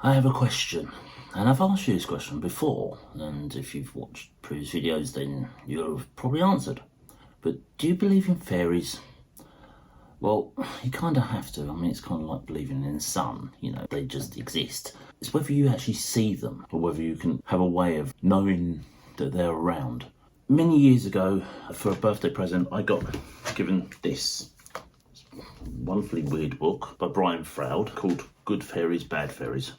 I have a question, and I've asked you this question before, and if you've watched previous videos then you'll have probably answered. But do you believe in fairies? Well, you kind of have to. I mean, it's kind of like believing in the sun, you know, they just exist. It's whether you actually see them or whether you can have a way of knowing that they're around. Many years ago, for a birthday present, I got given this wonderfully weird book by Brian Froud called Good Fairies, Bad Fairies.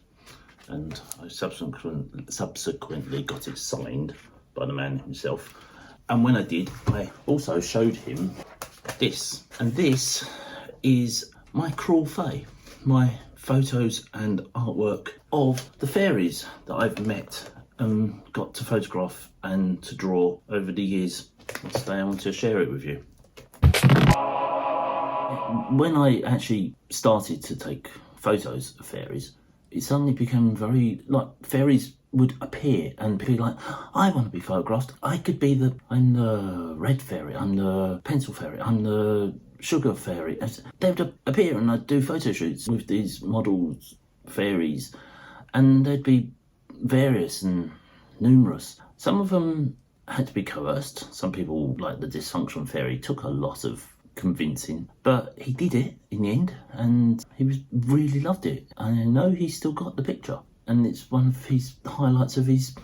And I subsequently got it signed by the man himself. And when I did, I also showed him this. And this is my Cruel Fey, my photos and artwork of the fairies that I've met and got to photograph and to draw over the years. And today I want to share it with you. When I actually started to take photos of fairies, it suddenly became very, like, fairies would appear and be like, I want to be photographed. I could be I'm the red fairy, I'm the pencil fairy, I'm the sugar fairy. They would appear and I'd do photo shoots with these models, fairies, and they'd be various and numerous. Some of them had to be coerced. Some people, like the dysfunction fairy, took a lot of convincing, but he did it in the end and he really loved it. I know he's still got the picture and it's one of his highlights of his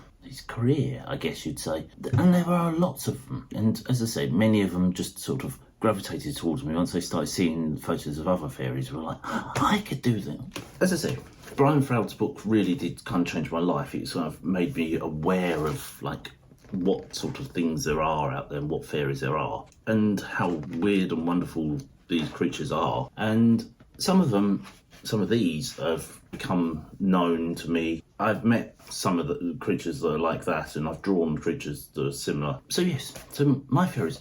career, I guess you'd say. And there are lots of them, and as I said, many of them just sort of gravitated towards me once they started seeing photos of other fairies. Were like, I could do that. As I said, Brian Froud's book really did kind of change my life. It sort of made me aware of like what sort of things there are out there and what fairies there are and how weird and wonderful these creatures are. And some of these have become known to me. I've met some of the creatures that are like that and I've drawn creatures that are similar. So yes, so my fairies,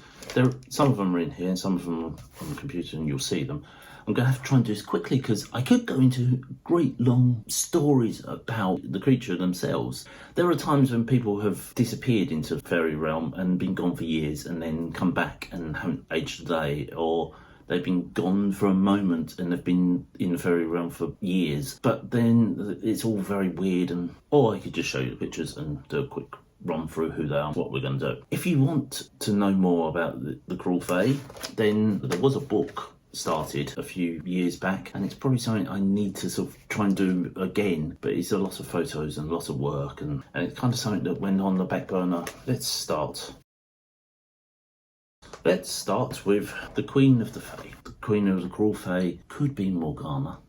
some of them are in here and some of them are on the computer and you'll see them. I'm going to have to try and do this quickly because I could go into great long stories about the creature themselves. There are times when people have disappeared into the fairy realm and been gone for years and then come back and haven't aged a day, or they've been gone for a moment and they've been in the fairy realm for years. But then it's all very weird, or I could just show you the pictures and do a quick run through who they are, what we're going to do. If you want to know more about the Cruel Fey, then there was a book started a few years back and it's probably something I need to sort of try and do again, but it's a lot of photos and a lot of work and it's kind of something that went on the back burner. Let's start with the Queen of the Fey. The Queen of the Cruel Fey could be Morgana,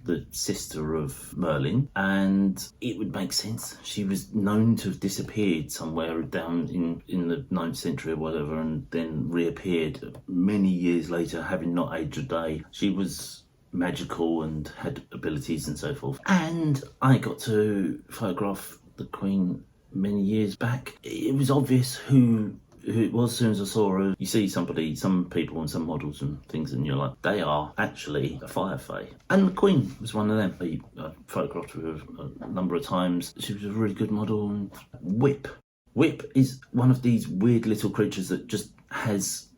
the sister of Merlin, and it would make sense. She was known to have disappeared somewhere down in the 9th century or whatever and then reappeared many years later, having not aged a day. She was magical and had abilities and so forth. And I got to photograph the Queen many years back. It was obvious who it was as soon as I saw her. You see some people and some models and things and you're like, they are actually a fire fey. And the Queen was one of them. I photographed her a number of times. She was a really good model. And Whip is one of these weird little creatures that just has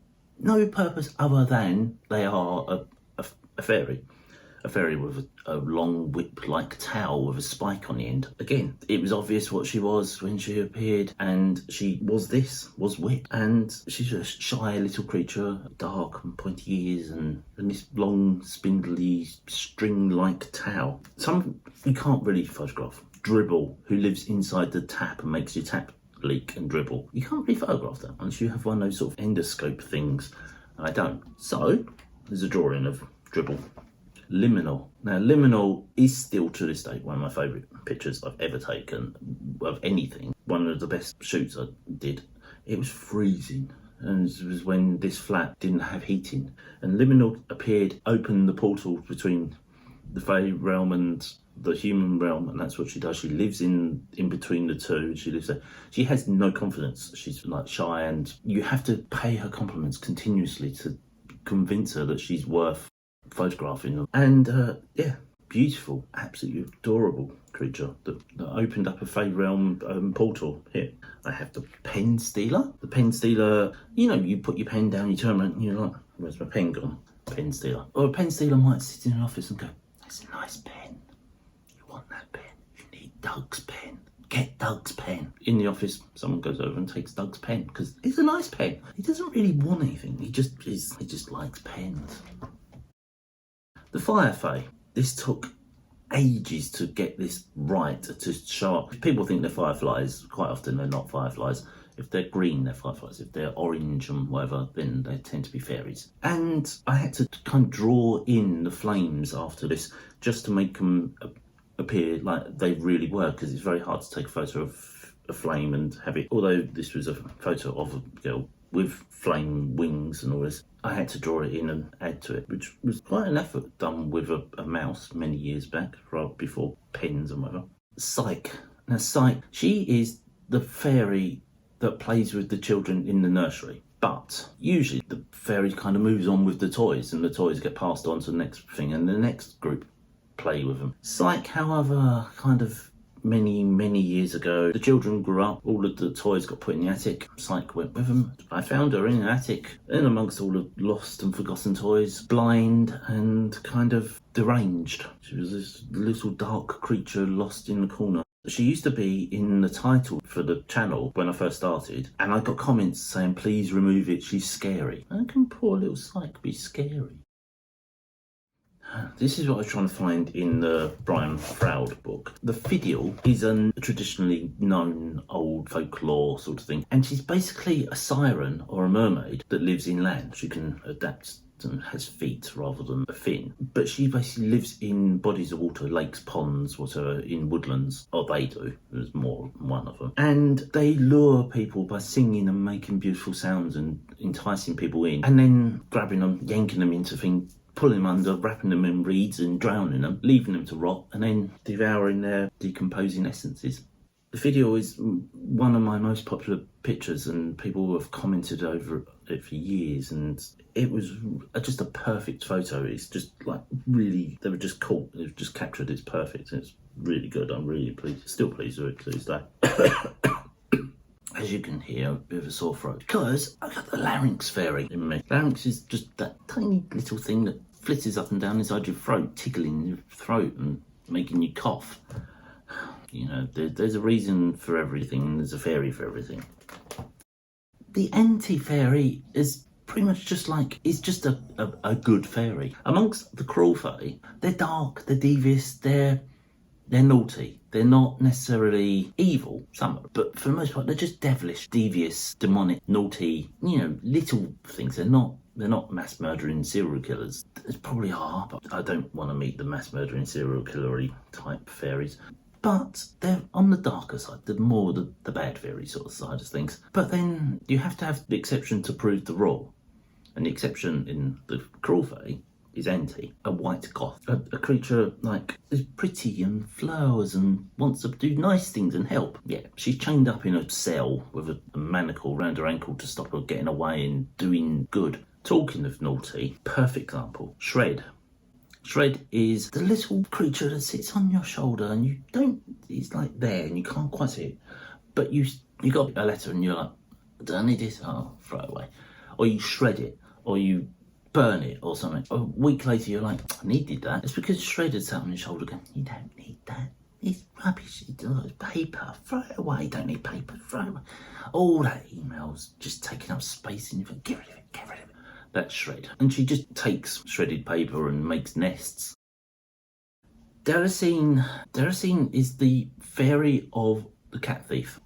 no purpose other than they are a fairy. A fairy with a long whip-like towel with a spike on the end. Again, it was obvious what she was when she appeared, and she was Whip. And she's a shy little creature, dark and pointy ears, and this long, spindly, string-like towel. Some you can't really photograph. Dribble, who lives inside the tap and makes your tap leak and dribble. You can't really photograph that unless you have one of those sort of endoscope things. I don't. So, there's a drawing of Dribble. Liminal. Now, Liminal is still to this day one of my favourite pictures I've ever taken of anything. One of the best shoots I did. It was freezing, and it was when this flat didn't have heating. And Liminal appeared, opened the portal between the Fey realm and the human realm, and that's what she does. She lives in between the two. She lives there. She has no confidence. She's like shy, and you have to pay her compliments continuously to convince her that she's worth photographing them. And yeah, beautiful, absolutely adorable creature that opened up a Fey realm portal. Here I have the Pen Stealer. The Pen Stealer, you know, you put your pen down, you turn around and you're like, where's my pen gone? Pen Stealer. Or a Pen Stealer might sit in an office and go, that's a nice pen, you want that pen? Doug's pen. Get Doug's pen. In the office, someone goes over and takes Doug's pen because it's a nice pen. He doesn't really want anything. He just likes pens. The Fire Fey. This took ages to get this right, to show up. People think they're fireflies. Quite often they're not fireflies. If they're green, they're fireflies. If they're orange and whatever, then they tend to be fairies. And I had to kind of draw in the flames after this just to make them appear like they really were, because it's very hard to take a photo of a flame and have it, although this was a photo of a girl with flame wings and all this, I had to draw it in and add to it, which was quite an effort done with a mouse many years back, right before pens and whatever. Psyche. Now Psyche, she is the fairy that plays with the children in the nursery. But usually the fairy kind of moves on with the toys and the toys get passed on to the next thing and the next group play with them. Psyche, however, kind of many years ago, the children grew up, all of the toys got put in the attic, Psyche went with them. I found her in an attic, in amongst all the lost and forgotten toys, blind and kind of deranged. She was this little dark creature lost in the corner. She used to be in the title for the channel when I first started, and I got comments saying, please remove it, she's scary. How can poor little Psyche be scary? This is what I was trying to find in the Brian Froud book. The Fiddle is a traditionally known old folklore sort of thing, and she's basically a siren or a mermaid that lives inland. She can adapt and has feet rather than a fin, but she basically lives in bodies of water, lakes, ponds, whatever, in woodlands, or they do. There's more than one of them, and they lure people by singing and making beautiful sounds and enticing people in, and then grabbing them, yanking them into things, pulling them under, wrapping them in reeds and drowning them, leaving them to rot, and then devouring their decomposing essences. The video is one of my most popular pictures, and people have commented over it for years, and it was just a perfect photo. It's just like really, they were just caught, it was just captured, it's perfect, it's really good. I'm really pleased, still pleased with it to this day. As you can hear, a bit of a sore throat, because I got the larynx fairy in me. Larynx is just that tiny little thing that flitters up and down inside your throat, tickling your throat and making you cough. You know, there's a reason for everything, and there's a fairy for everything. The anti-fairy is pretty much just like, it's just a good fairy. Amongst the Cruel Fey, they're dark, they're devious, they're naughty. They're not necessarily evil, some are, but for the most part, they're just devilish, devious, demonic, naughty, you know, little things. They're not mass murdering serial killers. They probably are, but I don't want to meet the mass murdering serial killery type fairies. But they're on the darker side, the bad fairy sort of side of things. But then you have to have the exception to prove the rule. And the exception in the Cruel Fey is Anti, a white goth, a creature like is pretty and flowers and wants to do nice things and help. Yeah, she's chained up in a cell with a manacle around her ankle to stop her getting away and doing good. Talking of naughty, perfect example, Shred. Shred is the little creature that sits on your shoulder and you don't, it's like there and you can't quite see it, but you got a letter and you're like, do I need this? Oh, throw it away. Or you shred it, or you burn it or something. A week later you're like, I needed that. It's because Shred had sat on your shoulder going, you don't need that. It's rubbish, it's paper, throw it away, don't need paper, throw it away. All that email's just taking up space in your phone, get rid of it, get rid of it. That's Shred. And she just takes shredded paper and makes nests. Daracene is the fairy of the cat thief,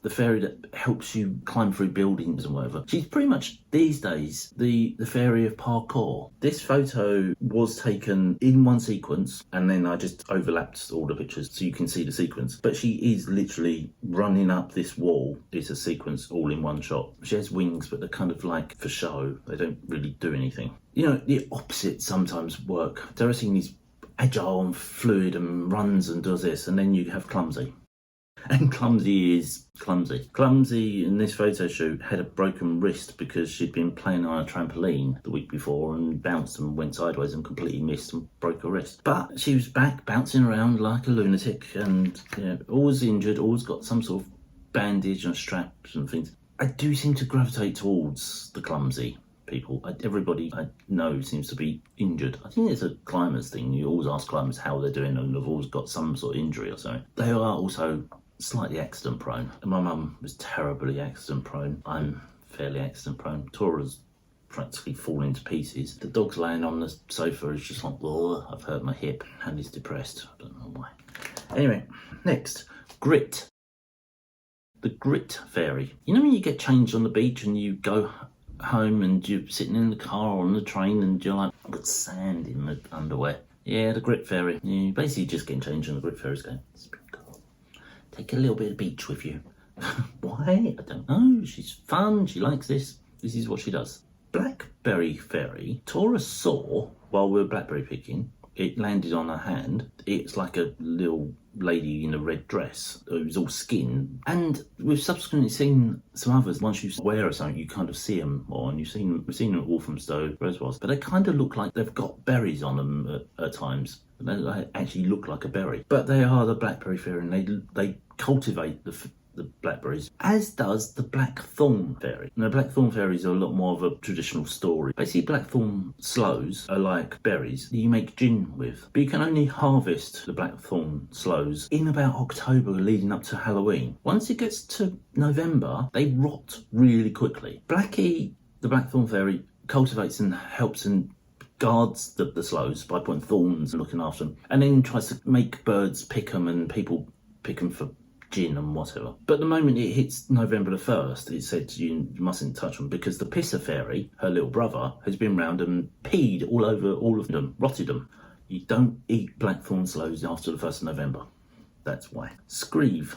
the fairy that helps you climb through buildings and whatever. She's pretty much, these days, the fairy of parkour. This photo was taken in one sequence, and then I just overlapped all the pictures so you can see the sequence. But she is literally running up this wall. It's a sequence all in one shot. She has wings, but they're kind of like for show. They don't really do anything. You know, the opposite sometimes work. Daracene is agile and fluid and runs and does this, and then you have Clumsy. And Clumsy is clumsy. Clumsy in this photo shoot had a broken wrist because she'd been playing on a trampoline the week before and bounced and went sideways and completely missed and broke her wrist. But she was back bouncing around like a lunatic and, you know, always injured, always got some sort of bandage and straps and things. I do seem to gravitate towards the clumsy people. Everybody I know seems to be injured. I think it's a climbers thing. You always ask climbers how they're doing, and they've always got some sort of injury or something. They are also slightly accident prone. And my mum was terribly accident prone. I'm fairly accident prone. Tora's practically falling to pieces. The dog's laying on the sofa is just like, oh, I've hurt my hip, and he's depressed. I don't know why. Anyway, next, grit. The grit fairy. You know when you get changed on the beach and you go home and you're sitting in the car or on the train and you're like, I've got sand in the underwear. Yeah, the grit fairy. You basically just getting changed and the grit fairy's going, Sprinkle, take a little bit of beach with you. Why? I don't know. She's fun. She likes this. This is what she does. Blackberry fairy. Tora saw while we were blackberry picking. It landed on her hand. It's like a little lady in a red dress. It was all skin. And we've subsequently seen some others. Once you wear or something, you kind of see them more. And we've seen them at Walthamstow reservoirs. But they kind of look like they've got berries on them at times. They actually look like a berry. But they are the blackberry fairy, and they cultivate the blackberries, as does the blackthorn fairy. Now, blackthorn fairies are a lot more of a traditional story. Basically, blackthorn sloes are like berries that you make gin with, but you can only harvest the blackthorn sloes in about October leading up to Halloween. Once it gets to November, they rot really quickly. Blackie, the blackthorn fairy, cultivates and helps and guards the sloes by putting thorns and looking after them, and then tries to make birds pick them and people pick them for gin and whatever. But the moment it hits November the 1st, it said you mustn't touch them because the pisser fairy, her little brother, has been round and peed all over all of them, rotted them. You don't eat blackthorn sloes after the 1st of November. That's why. Screeve.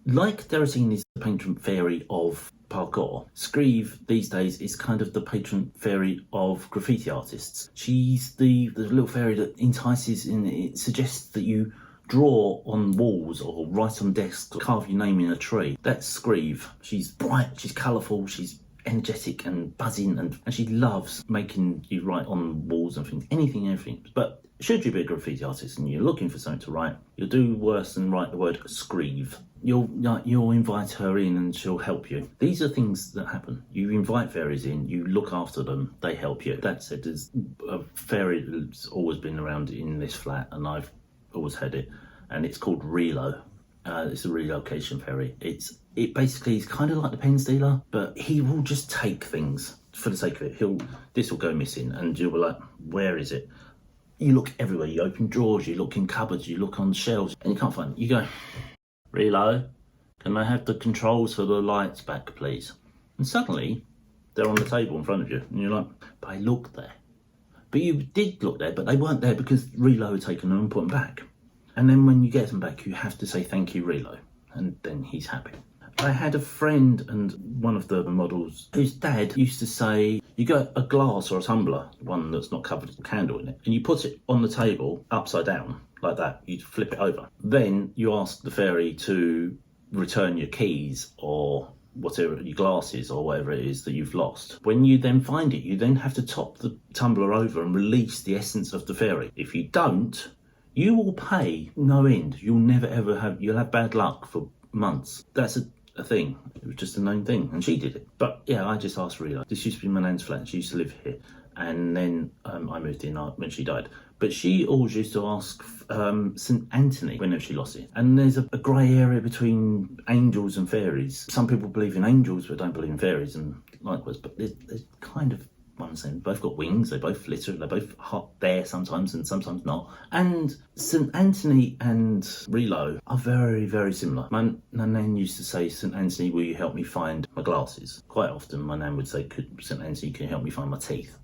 Like Deratine is the patron fairy of parkour, Screeve these days is kind of the patron fairy of graffiti artists. She's the little fairy that entices and it suggests that you draw on walls or write on desks or carve your name in a tree. That's Screeve. She's bright, she's colourful, she's energetic and buzzing, and she loves making you write on walls and things, anything, everything. But should you be a graffiti artist and you're looking for something to write, you'll do worse than write the word Screeve. You'll invite her in and she'll help you. These are things that happen. You invite fairies in, you look after them, they help you. That said, there's a fairy that's always been around in this flat, and I've always had it, and it's called Relo. It's a relocation fairy. It basically is kind of like the pen stealer, but he will just take things for the sake of it. This will go missing, and you'll be like, where is it? You look everywhere. You open drawers, you look in cupboards, you look on shelves, and you can't find it. You go, Relo, can I have the controls for the lights back, please? And suddenly, they're on the table in front of you, and you're like, but I looked there. But you did look there, but they weren't there because Relo had taken them and put them back. And then when you get them back, you have to say thank you, Relo, and then he's happy. I had a friend and one of the models whose dad used to say, you got a glass or a tumbler, one that's not covered with a candle in it, and you put it on the table upside down like that. You flip it over. Then you ask the fairy to return your keys or whatever, your glasses or whatever it is that you've lost. When you then find it, you then have to top the tumbler over and release the essence of the fairy. If you don't, you will pay no end. You'll have bad luck for months. That's a thing. It was just a known thing, and she did it. But yeah, I just asked Relo. This used to be my nan's flat, and she used to live here. And then I moved in when she died. But she always used to ask St. Anthony whenever she lost it. And there's a grey area between angels and fairies. Some people believe in angels but don't believe in fairies, and likewise. But there's kind of one saying both got wings, they both flitter, they're both hot there sometimes and sometimes not. And St. Anthony and Relo are very, very similar. My nan used to say, St. Anthony, will you help me find my glasses? Quite often my nan would say, St. Anthony, can you help me find my teeth?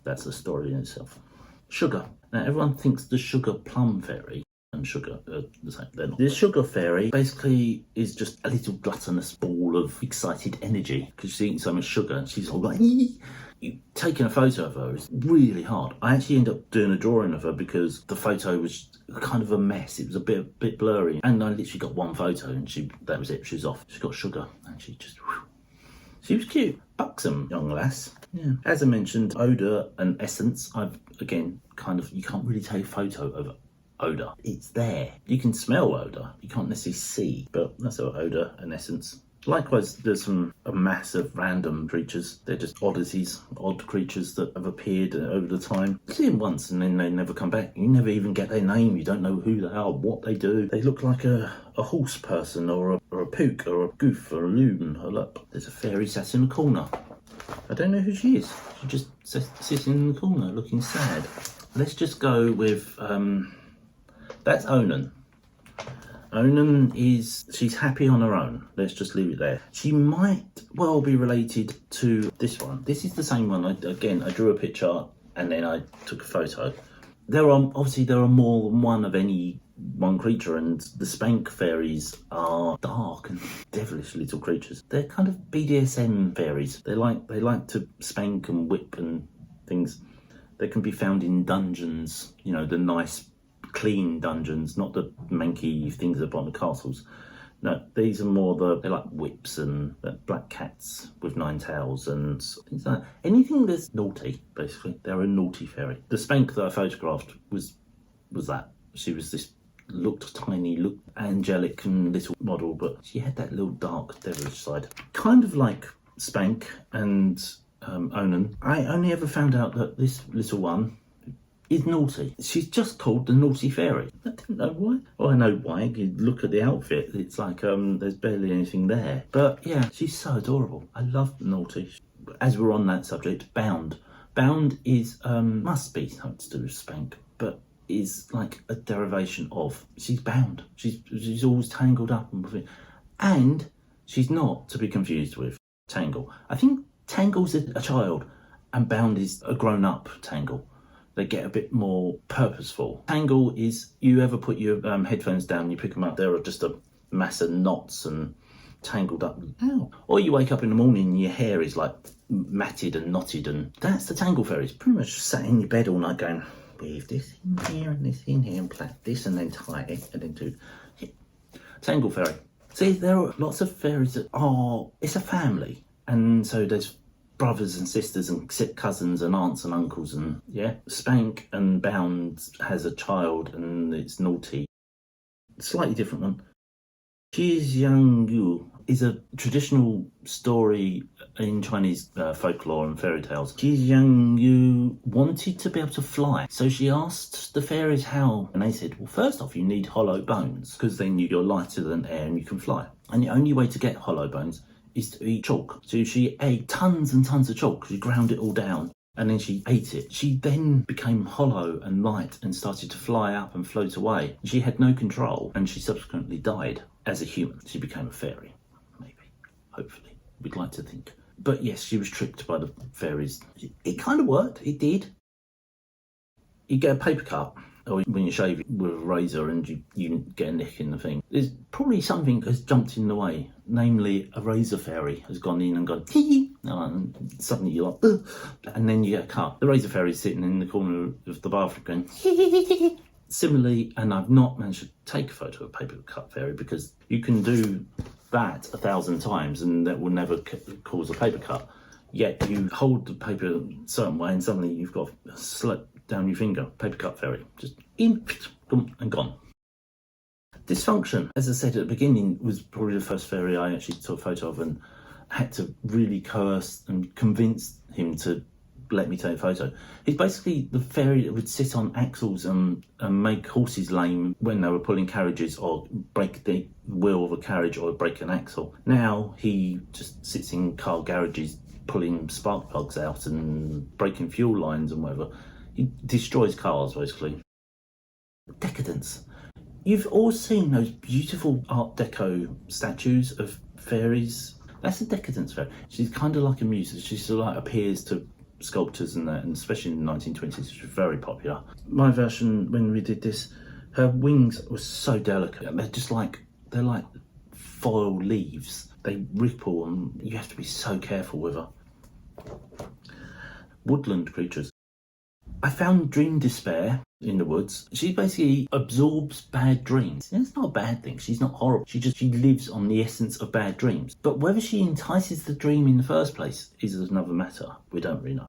That's a story in itself. Sugar. Now everyone thinks the sugar plum fairy and sugar are the same. They're not. The sugar fairy basically is just a little gluttonous ball of excited energy because she's eating so much sugar and she's all like, taking a photo of her is really hard. I actually ended up doing a drawing of her because the photo was kind of a mess. It was a bit blurry, and I literally got one photo and that was it. She was off. She got sugar and she was cute. Buxom young lass. Yeah. As I mentioned, odour and essence. You can't really take a photo of odour. It's there. You can smell odour. You can't necessarily see, but that's our odour and essence. Likewise, there's a mass of random creatures. They're just oddities, odd creatures that have appeared over the time. You see them once and then they never come back. You never even get their name. You don't know who they are, what they do. They look like a horse person or a pook or a goof or a loon. Oh, look, there's a fairy sat in the corner. I don't know who she is. She just sits in the corner looking sad. Let's just go with, that's Onan. Onan she's happy on her own. Let's just leave it there. She might well be related to this one. This is the same one. I drew a picture and then I took a photo. There are more than one of any one creature, and the spank fairies are dark and devilish little creatures. They're kind of BDSM fairies. They like to spank and whip and things. They can be found in dungeons, you know, the nice clean dungeons, not the manky things up on the castles. No, these are more they're like whips and black cats with 9 tails and things like that. Anything that's naughty, basically. They're a naughty fairy. The spank that I photographed was that. She was looked tiny, looked angelic and little model, but she had that little dark devilish side. Kind of like Spank and Onan. I only ever found out that this little one is naughty. She's just called the Naughty Fairy. I didn't know why. Well, I know why. You look at the outfit, it's like there's barely anything there. But yeah, she's so adorable. I love the naughty. As we're on that subject, Bound. Bound is, must be something to do with Spank, but is like a derivation of, she's bound. She's always tangled up and she's not to be confused with Tangle. I think Tangle's a child and Bound is a grown-up Tangle. They get a bit more purposeful. Tangle is, you ever put your headphones down, you pick them up, they're just a mass of knots and tangled up. Ow. Or you wake up in the morning and your hair is like matted and knotted, and that's the Tangle Fairy. It's pretty much sat in your bed all night going, weave this in here and this in here and plait this and then tie it and then do it. Tangle Fairy. See, there are lots of fairies that it's a family, and so there's brothers and sisters and cousins and aunts and uncles, and yeah, Spank and Bound has a child and it's naughty. Slightly different one. Yu is a traditional story in Chinese folklore and fairy tales. Yu wanted to be able to fly, so she asked the fairies how, and they said, well, first off, you need hollow bones, because then you're lighter than air and you can fly. And the only way to get hollow bones is to eat chalk. So she ate tons and tons of chalk. She ground it all down and then she ate it. She then became hollow and light and started to fly up and float away. She had no control and she subsequently died as a human. She became a fairy, maybe, hopefully, we'd like to think. But yes, she was tricked by the fairies. It kind of worked, it did. You get a paper cut, or when you shave it with a razor and you get a nick in the thing, there's probably something has jumped in the way, namely a razor fairy has gone in and gone hee, and suddenly you're like, ugh, and then you get a cut. The razor fairy is sitting in the corner of the bathroom going hee. Similarly, and I've not managed to take a photo of a paper cut fairy because you can do that 1,000 times and that will never cause a paper cut. Yet you hold the paper a certain way and suddenly you've got a slip down your finger. Paper cut fairy. Just in, and gone. Dysfunction, as I said at the beginning, was probably the first fairy I actually took a photo of and had to really coerce and convince him to let me take a photo. It's basically the fairy that would sit on axles and make horses lame when they were pulling carriages or break the wheel of a carriage or break an axle. Now he just sits in car garages pulling spark plugs out and breaking fuel lines and whatever. He destroys cars, basically. Decadence. You've all seen those beautiful Art Deco statues of fairies. That's a decadence fairy. She's kind of like a muse. She sort of like appears to sculptors and that, and especially in the 1920s, which was very popular. My version, when we did this, her wings were so delicate. They're like foil leaves. They ripple and you have to be so careful with her. Woodland creatures. I found Dream Despair in the woods. She basically absorbs bad dreams. It's not a bad thing. She's not horrible. She lives on the essence of bad dreams. But whether she entices the dream in the first place is another matter. We don't really know.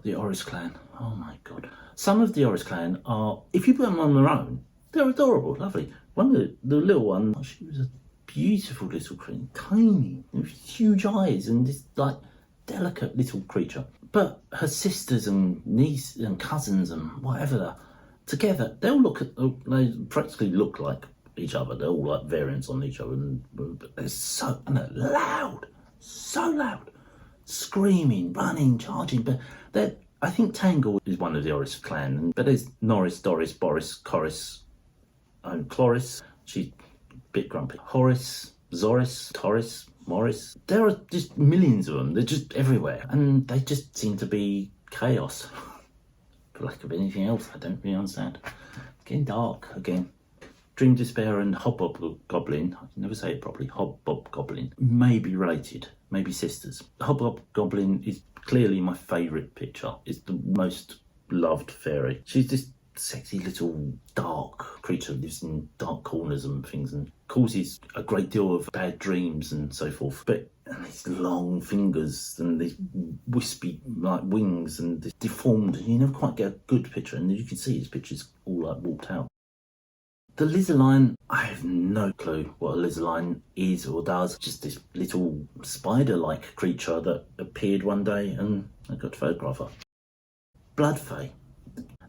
The Oris clan. Oh my god. Some of the Oris clan are, if you put them on their own, they're adorable, lovely. One of the little one, she was a beautiful little creature, tiny, with huge eyes, and this like delicate little creature. But her sisters and niece and cousins and whatever, together, they practically look like each other. They're all like variants on each other, but they're so loud, screaming, running, charging. But I think Tangle is one of the Oris clan, but there's Norris, Doris, Boris, Coris, and Cloris. She's a bit grumpy. Horace, Zoris, Torres, Morris. There are just millions of them. They're just everywhere, and they just seem to be chaos. For lack of anything else, I don't really understand. Getting dark again. Dream Despair and Hobgoblin, I can never say it properly, Hobgoblin, may be related, maybe sisters. Hobgoblin is clearly my favourite picture. It's the most loved fairy. She's this sexy little dark creature, lives in dark corners and things, and causes a great deal of bad dreams and so forth. But and these long fingers and these wispy like wings and this deformed, you never quite get a good picture, and you can see his pictures all like warped out. The Lizardline, I have no clue what a Lizardline is or does. Just this little spider-like creature that appeared one day and I got to photograph her. Blood Fey.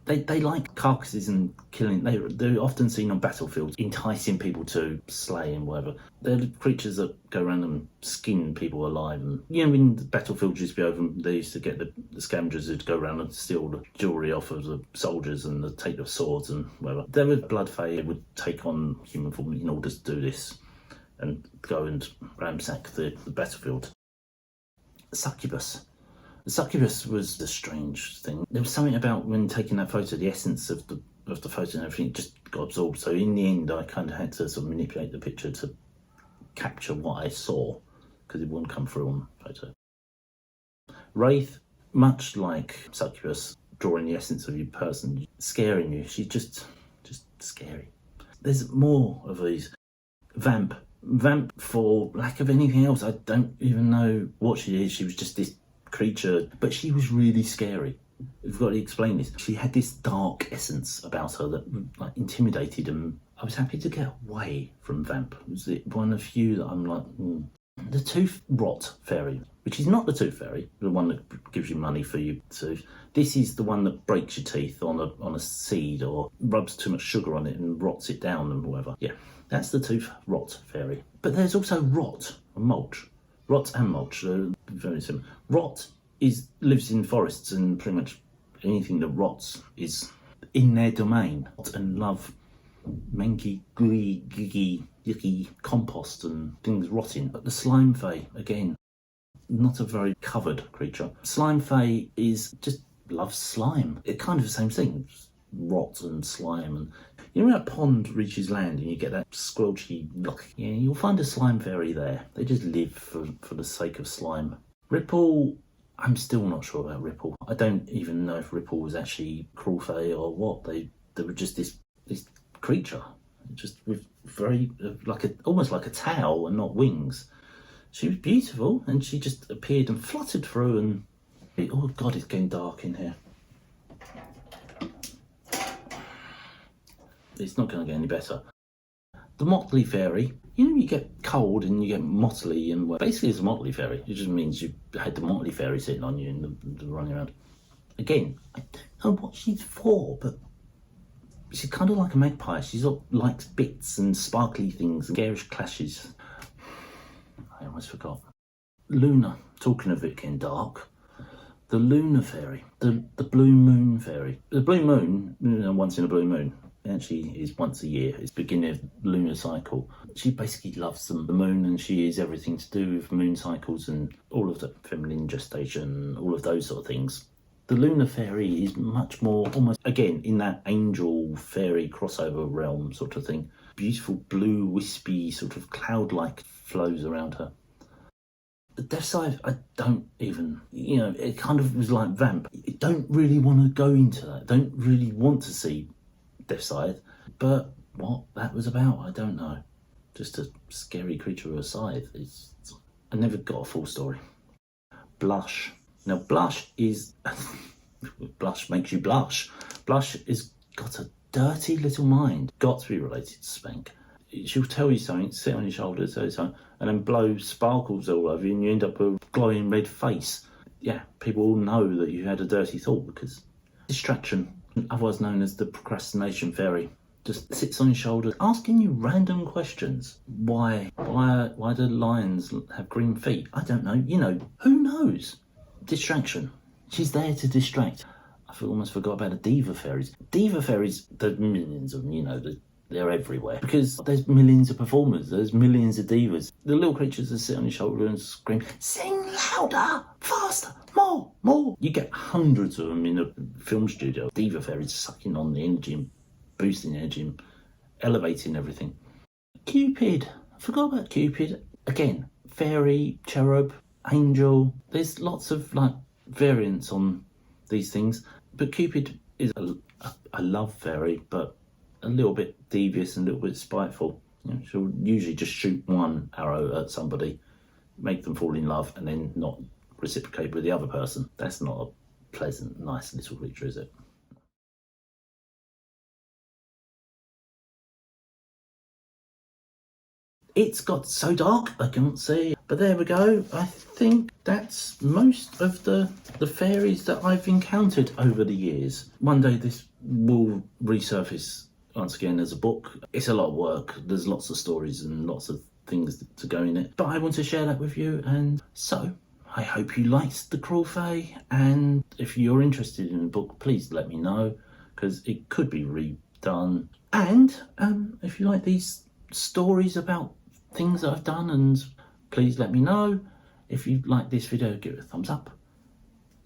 They like carcasses and killing. They're often seen on battlefields, enticing people to slay and whatever. They're the creatures that go around and skin people alive. And when the battlefield used to be over, they used to get the scavengers who'd go around and steal the jewellery off of the soldiers and take the swords and whatever. There were Blood Fey would take on human form in order to do this and go and ransack the battlefield. Succubus. The succubus was the strange thing. There was something about when taking that photo, the essence of the photo and everything just got absorbed. So in the end, I kind of had to sort of manipulate the picture to capture what I saw because it wouldn't come through on photo. Wraith, much like succubus, drawing the essence of your person, scaring you. She's just scary. There's more of these. Vamp, for lack of anything else, I don't even know what she is. She was just this creature, but she was really scary. We've got to explain this. She had this dark essence about her that like intimidated, and I was happy to get away from Vamp. It was one of the few that I'm like, The Tooth Rot Fairy, which is not the Tooth Fairy, the one that gives you money for your tooth. This is the one that breaks your teeth on a seed or rubs too much sugar on it and rots it down and whatever. Yeah, that's the Tooth Rot Fairy. But there's also Rot and Mulch. Rot and Mulch are very similar. Rot lives in forests, and pretty much anything that rots is in their domain. And love manky, gooey, giggy, yucky compost and things rotting. But the Slime Fey, again, not a very covered creature. Slime Fey just loves slime. It's kind of the same thing. Rot and slime, and when a pond reaches land and you get that squelchy look, you'll find a slime fairy there. They just live for the sake of slime. Ripple, I'm still not sure about Ripple. I don't even know if Ripple was actually Cruel Fey or what. They were just this creature, just with very almost like a towel and not wings. She was beautiful, and she just appeared and fluttered through, and oh god, it's getting dark in here. It's not going to get any better. The Motley Fairy, you get cold and you get motley, and basically it's a Motley Fairy. It just means you had the Motley Fairy sitting on you and running around. Again, I don't know what she's for, but she's kind of like a magpie. She likes bits and sparkly things and garish clashes. I almost forgot. Luna, talking of it getting dark. The Lunar Fairy, the Blue Moon Fairy. The Blue Moon, once in a blue moon, actually is once a year. It's the beginning of the lunar cycle. She basically loves the moon, and she is everything to do with moon cycles and all of the feminine gestation, all of those sort of things. The Lunar Fairy is much more almost, again, in that angel fairy crossover realm sort of thing. Beautiful blue, wispy, sort of cloud-like flows around her. The Death Scythe, I don't even, it kind of was like Vamp. I don't really want to go into that. I don't really want to see Death Scythe, but what that was about, I don't know. Just a scary creature with a scythe. I never got a full story. Blush. Now, Blush is... Blush makes you blush. Blush has got a dirty little mind. Got to be related to Spank. she'll tell you something, sit on your shoulder, tell you something, and then blow sparkles all over you, and you end up with a glowing red face. Yeah, people will know that you had a dirty thought because distraction, otherwise known as the procrastination fairy, just sits on your shoulder asking you random questions. Why do lions have green feet? I don't know. You know, who knows? Distraction. She's there to distract. I almost forgot about the diva fairies. Diva fairies, there's millions of them, you know, they're everywhere because there's millions of performers, there's millions of divas. The little creatures that sit on your shoulder and scream, sing louder, faster, more. You get hundreds of them in a film studio. Diva fairies sucking on the energy and boosting energy and elevating everything. Cupid, I forgot about Cupid. Again, fairy, cherub, angel. There's lots of like variants on these things, but Cupid is a love fairy, but a little bit devious and a little bit spiteful. You know, she'll usually just shoot one arrow at somebody, make them fall in love, and then not reciprocate with the other person. That's not a pleasant, nice little creature, is it? It's got so dark I can't see, but there we go. I think that's most of the fairies that I've encountered over the years. One day this will resurface once again as a book. It's a lot of work. There's lots of stories and lots of things to go in it, but I want to share that with you. And so I hope you liked the Cruel Fey, and if you're interested in the book, please let me know because it could be redone. And if you like these stories about things that I've done, and please let me know. If you like this video, give it a thumbs up.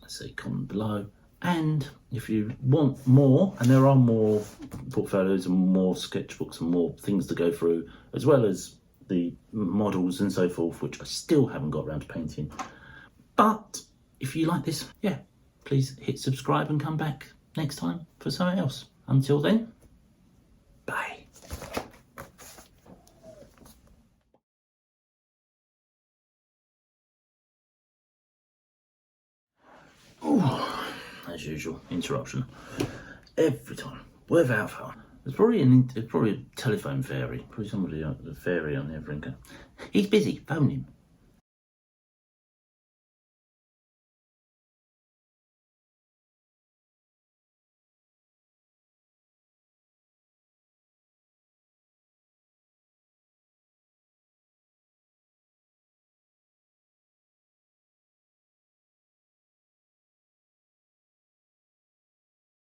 Let's say comment below. And if you want more, and there are more portfolios and more sketchbooks and more things to go through, as well as the models and so forth, which I still haven't got around to painting. But if you like this, yeah, please hit subscribe and come back next time for something else. Until then, bye. Ooh, as usual, interruption. Every time, without fail. There's probably a telephone fairy. Probably somebody, a fairy on there. He's busy, phone him.